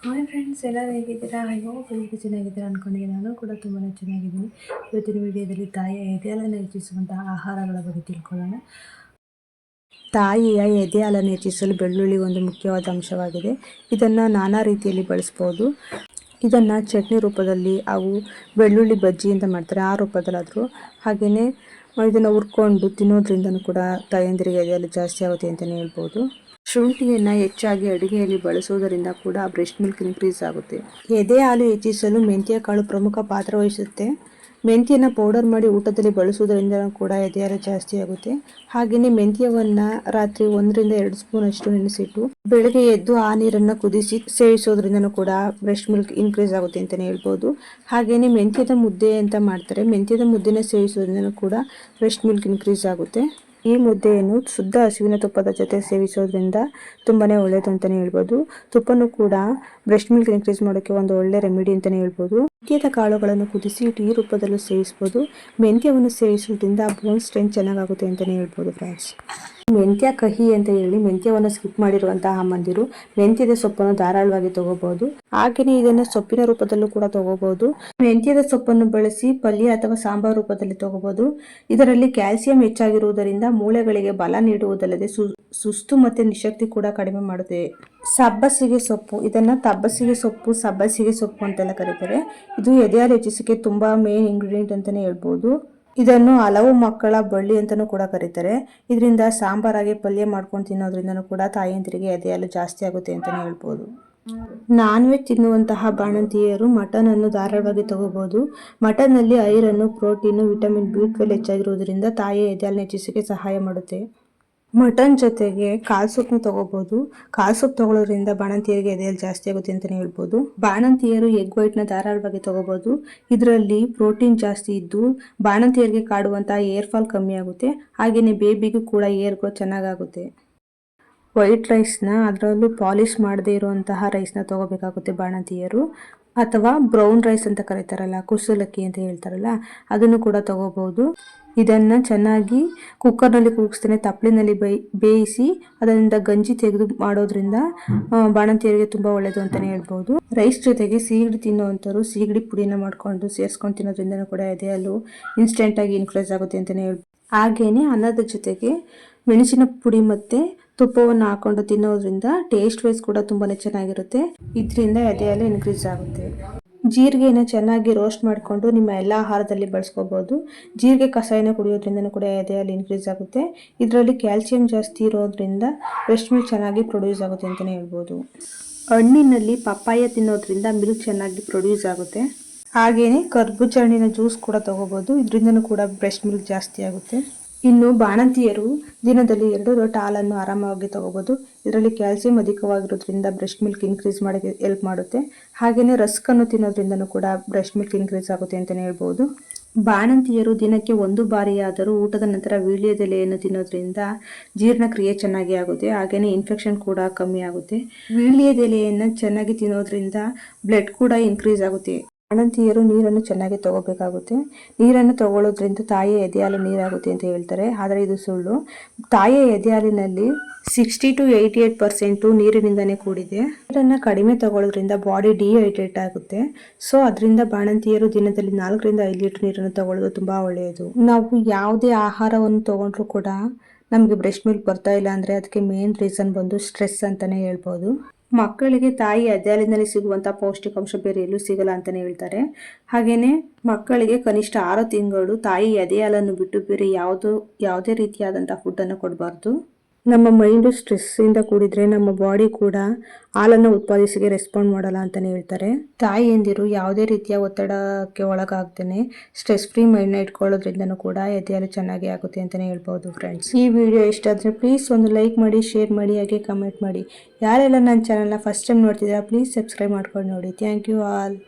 Hi friends, ಎಲ್ಲರೂ ಹೇಗಿದ್ದೀರಾ? ಎಲ್ಲರೂ ಚೆನ್ನಾಗಿದ್ದೀರಾ ಅಂದ್ಕೊಂಡಿದ್ದೀನಿ. ನಾನು ಕೂಡ ತುಂಬಾ ಚೆನ್ನಾಗಿದ್ದೀನಿ. ಇವತ್ತಿನ ವಿಡಿಯೋದಲ್ಲಿ ತಾಯಿಯ ಎದೆ ಹಾಲನ್ನು ಹೆಚ್ಚಿಸುವಂತಹ ಆಹಾರಗಳ ಬಗ್ಗೆ ತಿಳ್ಕೊಳ್ಳೋಣ. ತಾಯಿಯ ಎದೆ ಹಾಲನ್ನು ಹೆಚ್ಚಿಸಲು ಬೆಳ್ಳುಳ್ಳಿ ಒಂದು ಮುಖ್ಯವಾದ ಅಂಶವಾಗಿದೆ. ಇದನ್ನು ನಾನಾ ರೀತಿಯಲ್ಲಿ ಬಳಸ್ಬೋದು. ಇದನ್ನು ಚಟ್ನಿ ರೂಪದಲ್ಲಿ, ಅವು ಬೆಳ್ಳುಳ್ಳಿ ಬಜ್ಜಿ ಅಂತ ಮಾಡ್ತಾರೆ, ಆ ರೂಪದಲ್ಲಾದರೂ, ಹಾಗೆಯೇ ಇದನ್ನು ಹುರ್ಕೊಂಡು ತಿನ್ನೋದ್ರಿಂದನೂ ಕೂಡ ತಾಯಂದಿರಿಗೆ ಎದೆ ಹಾಲು ಜಾಸ್ತಿ ಆಗುತ್ತೆ ಅಂತಲೇ ಹೇಳ್ಬೋದು. ಶುಂಠಿಯನ್ನು ಹೆಚ್ಚಾಗಿ ಅಡುಗೆಯಲ್ಲಿ ಬಳಸುವುದರಿಂದ ಕೂಡ ಬ್ರೆಸ್ಟ್ ಮಿಲ್ಕ್ ಇನ್ಕ್ರೀಸ್ ಆಗುತ್ತೆ. ಎದೆ ಹಾಲು ಹೆಚ್ಚಿಸಲು ಮೆಂತ್ಯ ಕಾಳು ಪ್ರಮುಖ ಪಾತ್ರ ವಹಿಸುತ್ತೆ. ಮೆಂತ್ಯನ ಪೌಡರ್ ಮಾಡಿ ಊಟದಲ್ಲಿ ಬಳಸುವುದರಿಂದ ಕೂಡ ಎದೆ ಹಾಲು ಜಾಸ್ತಿ ಆಗುತ್ತೆ. ಹಾಗೆಯೇ ಮೆಂತ್ಯವನ್ನು ರಾತ್ರಿ 1 ರಿಂದ 2 ಸ್ಪೂನ್ ಅಷ್ಟು ನೆನೆಸಿಟ್ಟು ಬೆಳಗ್ಗೆ ಎದ್ದು ಆ ನೀರನ್ನು ಕುದಿಸಿ ಸೇವಿಸೋದ್ರಿಂದನೂ ಕೂಡ ಬ್ರೆಸ್ಟ್ ಮಿಲ್ಕ್ ಇನ್ಕ್ರೀಸ್ ಆಗುತ್ತೆ ಅಂತಲೇ ಹೇಳ್ಬೋದು. ಹಾಗೆಯೇ ಮೆಂತ್ಯದ ಮುದ್ದೆ ಅಂತ ಮಾಡ್ತಾರೆ, ಮೆಂತ್ಯದ ಮುದ್ದೆನ ಸೇವಿಸೋದ್ರಿಂದನೂ ಕೂಡ ಬ್ರೆಸ್ಟ್ ಮಿಲ್ಕ್ ಇನ್ಕ್ರೀಸ್ ಆಗುತ್ತೆ. ಈ ಮುದ್ದೆಯನ್ನು ಶುದ್ಧ ಹಸುವಿನ ತುಪ್ಪದ ಜೊತೆ ಸೇವಿಸೋದ್ರಿಂದ ತುಂಬಾ ಒಳ್ಳೆಯದು ಅಂತಲೇ ಹೇಳ್ಬೋದು. ತುಪ್ಪನೂ ಕೂಡ ಬ್ರೆಸ್ಟ್ ಮಿಲ್ಕ್ ಇನ್ಕ್ರೀಸ್ ಮಾಡೋಕ್ಕೆ ಒಂದು ಒಳ್ಳೆ ರೆಮಿಡಿ ಅಂತಲೇ ಹೇಳ್ಬೋದು. ಮೆಂತ್ಯದ ಕಾಳುಗಳನ್ನು ಕುದಿಸಿ ಟೀ ರೂಪದಲ್ಲೂ ಸೇವಿಸ್ಬೋದು. ಮೆಂತ್ಯವನ್ನು ಸೇವಿಸೋದ್ರಿಂದ ಬೋನ್ ಸ್ಟ್ರೆಂತ್ ಚೆನ್ನಾಗಾಗುತ್ತೆ ಅಂತಲೇ ಹೇಳ್ಬೋದು ಫ್ರೆಂಡ್ಸ್. ಮೆಂತ್ಯ ಕಹಿ ಅಂತ ಹೇಳಿ ಮೆಂತ್ಯವನ್ನು ಸ್ಕಿಪ್ ಮಾಡಿರುವಂತಹ ಅಮ್ಮಂದಿರು ಮೆಂತ್ಯದ ಸೊಪ್ಪನ್ನು ಧಾರಾಳವಾಗಿ ತಗೋಬಹುದು. ಹಾಗೆಯೇ ಇದನ್ನು ಸೊಪ್ಪಿನ ರೂಪದಲ್ಲೂ ಕೂಡ ತಗೋಬಹುದು. ಮೆಂತ್ಯದ ಸೊಪ್ಪನ್ನು ಬಳಸಿ ಪಲ್ಯ ಅಥವಾ ಸಾಂಬಾರ್ ರೂಪದಲ್ಲಿ ತಗೋಬಹುದು. ಇದರಲ್ಲಿ ಕ್ಯಾಲ್ಸಿಯಂ ಹೆಚ್ಚಾಗಿರುವುದರಿಂದ ಮೂಳೆಗಳಿಗೆ ಬಲ ನೀಡುವುದಲ್ಲದೆ ಸುಸ್ತು ಮತ್ತು ನಿಶಕ್ತಿ ಕೂಡ ಕಡಿಮೆ ಮಾಡುತ್ತೆ. ಸಬ್ಬಸಿಗೆ ಸೊಪ್ಪು, ಇದನ್ನ ತಬ್ಬಸಿಗೆ ಸೊಪ್ಪು, ಸಬ್ಬಸಿಗೆ ಸೊಪ್ಪು ಅಂತೆಲ್ಲ ಕರೀತಾರೆ. ಇದು ಎದೆ ಹಾಲು ಹೆಚ್ಚಿಸಕ್ಕೆ ತುಂಬಾ ಮೇನ್ ಇಂಗ್ರೀಡಿಯೆಂಟ್ ಅಂತಾನೆ ಹೇಳ್ಬೋದು. ಇದನ್ನು ಹಲವು ಮಕ್ಕಳ ಬಳ್ಳಿ ಅಂತಾನೂ ಕೂಡ ಕರೀತಾರೆ. ಇದರಿಂದ ಸಾಂಬಾರಾಗಿ ಪಲ್ಯ ಮಾಡ್ಕೊಂಡು ತಿನ್ನೋದ್ರಿಂದನೂ ಕೂಡ ತಾಯಂದಿರಿಗೆ ಎದೆ ಹಾಲು ಜಾಸ್ತಿ ಆಗುತ್ತೆ ಅಂತಾನೆ ಹೇಳ್ಬೋದು. ನಾನ್ ವೆಜ್ ತಿನ್ನುವಂತಹ ಬಾಣಂತಿಯರು ಮಟನ್ ಅನ್ನು ಧಾರಾಳವಾಗಿ ತಗೋಬಹುದು. ಮಟನ್ ನಲ್ಲಿ ಐರನ್, ಪ್ರೋಟೀನ್, ವಿಟಮಿನ್ B12 ಹೆಚ್ಚಾಗಿರುವುದರಿಂದ ತಾಯಿಯ ಎದೆ ಹಾಲನ್ನು ಹೆಚ್ಚಿಸಕ್ಕೆ ಸಹಾಯ ಮಾಡುತ್ತೆ. ಮಟನ್ ಜೊತೆಗೆ ಕಾಲ್ ಸೂಪ್ನ ತಗೋಬಹುದು. ಕಾಲ್ ಸೂಪ್ ತಗೊಳ್ಳೋದ್ರಿಂದ ಬಾಣಂತಿಯರಿಗೆ ಎದೆ ಹಾಲು ಜಾಸ್ತಿ ಆಗುತ್ತೆ ಅಂತಲೇ ಹೇಳ್ಬೋದು. ಬಾಣಂತಿಯರು ಎಗ್ ವೈಟ್ನ ಧಾರಾಳವಾಗಿ ತಗೋಬಹುದು. ಇದರಲ್ಲಿ ಪ್ರೋಟೀನ್ ಜಾಸ್ತಿ ಇದ್ದು ಬಾಣಂತಿಯರಿಗೆ ಕಾಡುವಂತಹ ಏರ್ ಫಾಲ್ ಕಮ್ಮಿ ಆಗುತ್ತೆ. ಹಾಗೆಯೇ ಬೇಬಿಗೂ ಕೂಡ ಏರ್ ಗ್ರೋತ್ ಚೆನ್ನಾಗಾಗುತ್ತೆ. ವೈಟ್ ರೈಸ್ನ, ಅದರಲ್ಲೂ ಪಾಲಿಶ್ ಮಾಡದೇ ಇರುವಂತಹ ರೈಸ್ನ ತಗೋಬೇಕಾಗುತ್ತೆ ಬಾಣಂತಿಯರು. ಅಥವಾ ಬ್ರೌನ್ ರೈಸ್ ಅಂತ ಕರೀತಾರಲ್ಲ, ಕುಸಲಕ್ಕಿ ಅಂತ ಹೇಳ್ತಾರಲ್ಲ, ಅದನ್ನು ಕೂಡ ತಗೋಬಹುದು. ಇದನ್ನು ಚೆನ್ನಾಗಿ ಕುಕ್ಕರ್ನಲ್ಲಿ ಕೂಗಿಸ್ತೇನೆ ತಪ್ಪಲಿನಲ್ಲಿ ಬೇಯಿಸಿ ಅದರಿಂದ ಗಂಜಿ ತೆಗೆದು ಮಾಡೋದ್ರಿಂದ ಬಾಣಂತಿಯರಿಗೆ ತುಂಬ ಒಳ್ಳೆಯದು ಅಂತಲೇ ಹೇಳ್ಬೋದು. ರೈಸ್ ಜೊತೆಗೆ ಸೀಗಡಿ ತಿನ್ನುವಂಥವ್ರು ಸೀಗಡಿ ಪುಡಿನ ಮಾಡ್ಕೊಂಡು ಸೇರಿಸ್ಕೊಂಡು ತಿನ್ನೋದ್ರಿಂದ ಕೂಡ ಎದೆ ಹಾಲು ಇನ್ಸ್ಟೆಂಟಾಗಿ ಇನ್ಕ್ರೀಸ್ ಆಗುತ್ತೆ ಅಂತಲೇ ಹೇಳ್ಬೋದು. ಹಾಗೆಯೇ ಅನ್ನದ ಜೊತೆಗೆ ಮೆಣಸಿನ ಪುಡಿ ಮತ್ತು ತುಪ್ಪವನ್ನು ಹಾಕೊಂಡು ತಿನ್ನೋದ್ರಿಂದ ಟೇಸ್ಟ್ ವೈಸ್ ಕೂಡ ತುಂಬಾ ಚೆನ್ನಾಗಿರುತ್ತೆ. ಇದರಿಂದ ಎದೆ ಹಾಲು ಇನ್ಕ್ರೀಸ್ ಆಗುತ್ತೆ. ಜೀರಿಗೆನ ಚೆನ್ನಾಗಿ ರೋಸ್ಟ್ ಮಾಡಿಕೊಂಡು ನಿಮ್ಮ ಎಲ್ಲ ಆಹಾರದಲ್ಲಿ ಬಳಸ್ಕೋಬಹುದು. ಜೀರಿಗೆ ಕಷಾಯನ ಕುಡಿಯೋದ್ರಿಂದ ಕೂಡ ಎದೆ ಹಾಲು ಇನ್ಕ್ರೀಸ್ ಆಗುತ್ತೆ. ಇದರಲ್ಲಿ ಕ್ಯಾಲ್ಸಿಯಂ ಜಾಸ್ತಿ ಇರೋದ್ರಿಂದ ಬ್ರೆಸ್ಟ್ ಮಿಲ್ಕ್ ಚೆನ್ನಾಗಿ ಪ್ರೊಡ್ಯೂಸ್ ಆಗುತ್ತೆ ಅಂತಲೇ ಹೇಳ್ಬೋದು. ಹಣ್ಣಿನಲ್ಲಿ ಪಪ್ಪಾಯ ತಿನ್ನೋದ್ರಿಂದ ಮಿಲ್ಕ್ ಚೆನ್ನಾಗಿ ಪ್ರೊಡ್ಯೂಸ್ ಆಗುತ್ತೆ. ಹಾಗೆಯೇ ಕರ್ಬೂಜ ಹಣ್ಣಿನ ಜ್ಯೂಸ್ ಕೂಡ ತಗೋಬಹುದು. ಇದರಿಂದನೂ ಕೂಡ ಬ್ರೆಸ್ಟ್ ಮಿಲ್ಕ್ ಜಾಸ್ತಿ ಆಗುತ್ತೆ. ಇನ್ನು ಬಾಣಂತಿಯರು ದಿನದಲ್ಲಿ 2 ಲೋಟ ಹಾಲನ್ನು ಆರಾಮಾಗಿ ತಗೋಬಹುದು. ಇದರಲ್ಲಿ ಕ್ಯಾಲ್ಸಿಯಂ ಅಧಿಕವಾಗಿರೋದ್ರಿಂದ ಬ್ರೆಸ್ಟ್ ಮಿಲ್ಕ್ ಇನ್ಕ್ರೀಸ್ ಮಾಡೋಕ್ಕೆ ಹೆಲ್ಪ್ ಮಾಡುತ್ತೆ. ಹಾಗೆಯೇ ರಸ್ಕನ್ನು ತಿನ್ನೋದ್ರಿಂದನೂ ಕೂಡ ಬ್ರೆಸ್ಟ್ ಮಿಲ್ಕ್ ಇನ್ಕ್ರೀಸ್ ಆಗುತ್ತೆ ಅಂತಲೇ ಹೇಳ್ಬೋದು. ಬಾಣಂತಿಯರು ದಿನಕ್ಕೆ 1 ಬಾರಿಯಾದರೂ ಊಟದ ನಂತರ ವೀಳ್ಯದೆಲೆಯನ್ನು ತಿನ್ನೋದ್ರಿಂದ ಜೀರ್ಣಕ್ರಿಯೆ ಚೆನ್ನಾಗಿ ಆಗುತ್ತೆ. ಹಾಗೆಯೇ ಇನ್ಫೆಕ್ಷನ್ ಕೂಡ ಕಮ್ಮಿ ಆಗುತ್ತೆ. ವೀಳ್ಯದೆಲೆಯನ್ನು ಚೆನ್ನಾಗಿ ತಿನ್ನೋದ್ರಿಂದ ಬ್ಲಡ್ ಕೂಡ ಇನ್ಕ್ರೀಸ್ ಆಗುತ್ತೆ. ಬಾಣಂತಿಯರು ನೀರನ್ನು ಚೆನ್ನಾಗಿ ತಗೋಬೇಕಾಗುತ್ತೆ. ನೀರನ್ನು ತಗೊಳ್ಳೋದ್ರಿಂದ ತಾಯಿಯ ಎದೆ ಹಾಲು ನೀರಾಗುತ್ತೆ ಅಂತ ಹೇಳ್ತಾರೆ, ಆದರೆ ಇದು ಸುಳ್ಳು. ತಾಯಿಯ ಎದೆ ಹಾಲಿನಲ್ಲಿ 60 to 88% ನೀರಿನಿಂದನೇ ಕೂಡಿದೆ. ನೀರನ್ನು ಕಡಿಮೆ ತಗೊಳ್ಳೋದ್ರಿಂದ ಬಾಡಿ ಡಿಹೈಡ್ರೇಟ್ ಆಗುತ್ತೆ. ಸೊ ಅದರಿಂದ ಬಾಣಂತಿಯರು ದಿನದಲ್ಲಿ 4 ರಿಂದ 5 ಲೀಟರ್ ನೀರನ್ನು ತಗೊಳ್ಳೋದು ತುಂಬ ಒಳ್ಳೆಯದು. ನಾವು ಯಾವುದೇ ಆಹಾರವನ್ನು ತಗೊಂಡ್ರೂ ಕೂಡ ನಮಗೆ ಬ್ರೆಸ್ಟ್ ಮಿಲ್ಕ್ ಬರ್ತಾ ಇಲ್ಲ ಅಂದರೆ ಅದಕ್ಕೆ ಮೇನ್ ರೀಸನ್ ಬಂದು ಸ್ಟ್ರೆಸ್ ಅಂತಲೇ ಹೇಳ್ಬೋದು. ಮಕ್ಕಳಿಗೆ ತಾಯಿ ಎದೆ ಹಾಲಿನಲ್ಲಿ ಸಿಗುವಂಥ ಪೌಷ್ಟಿಕಾಂಶ ಬೇರೆ ಎಲ್ಲೂ ಸಿಗಲ್ಲ ಅಂತಲೇ ಹೇಳ್ತಾರೆ. ಹಾಗೆಯೇ ಮಕ್ಕಳಿಗೆ ಕನಿಷ್ಠ 6 ತಿಂಗಳು ತಾಯಿ ಎದೆ ಹಾಲನ್ನು ಬಿಟ್ಟು ಬೇರೆ ಯಾವುದೇ ರೀತಿಯಾದಂಥ ಫುಡ್ಡನ್ನು ಕೊಡಬಾರ್ದು. ನಮ್ಮ ಮೈಂಡು ಸ್ಟ್ರೆಸ್ಸಿಂದ ಕೂಡಿದ್ರೆ ನಮ್ಮ ಬಾಡಿ ಕೂಡ ಹಾಲನ್ನು ಉತ್ಪಾದಿಸಿಗೆ ರೆಸ್ಪಾಂಡ್ ಮಾಡಲ್ಲ ಅಂತಲೇ ಹೇಳ್ತಾರೆ. ತಾಯಿಯಂದಿರು ಯಾವುದೇ ರೀತಿಯ ಒತ್ತಡಕ್ಕೆ ಒಳಗಾಗ್ದೇನೆ ಸ್ಟ್ರೆಸ್ ಫ್ರೀ ಮೈಂಡ್ನ ಇಟ್ಕೊಳ್ಳೋದ್ರಿಂದನೂ ಕೂಡ ಎದೆ ಹಾಲು ಚೆನ್ನಾಗಿ ಆಗುತ್ತೆ ಅಂತಲೇ ಹೇಳ್ಬೋದು ಫ್ರೆಂಡ್ಸ್. ಈ ವಿಡಿಯೋ ಇಷ್ಟ ಆದರೆ ಪ್ಲೀಸ್ ಒಂದು ಲೈಕ್ ಮಾಡಿ, ಶೇರ್ ಮಾಡಿ, ಹಾಗೆ ಕಮೆಂಟ್ ಮಾಡಿ. ಯಾರೆಲ್ಲ ನನ್ನ ಚಾನಲ್ನ ಫಸ್ಟ್ ಟೈಮ್ ನೋಡ್ತಿದ್ದೀರಾ ಪ್ಲೀಸ್ ಸಬ್ಸ್ಕ್ರೈಬ್ ಮಾಡ್ಕೊಂಡು ನೋಡಿ. Thank you all.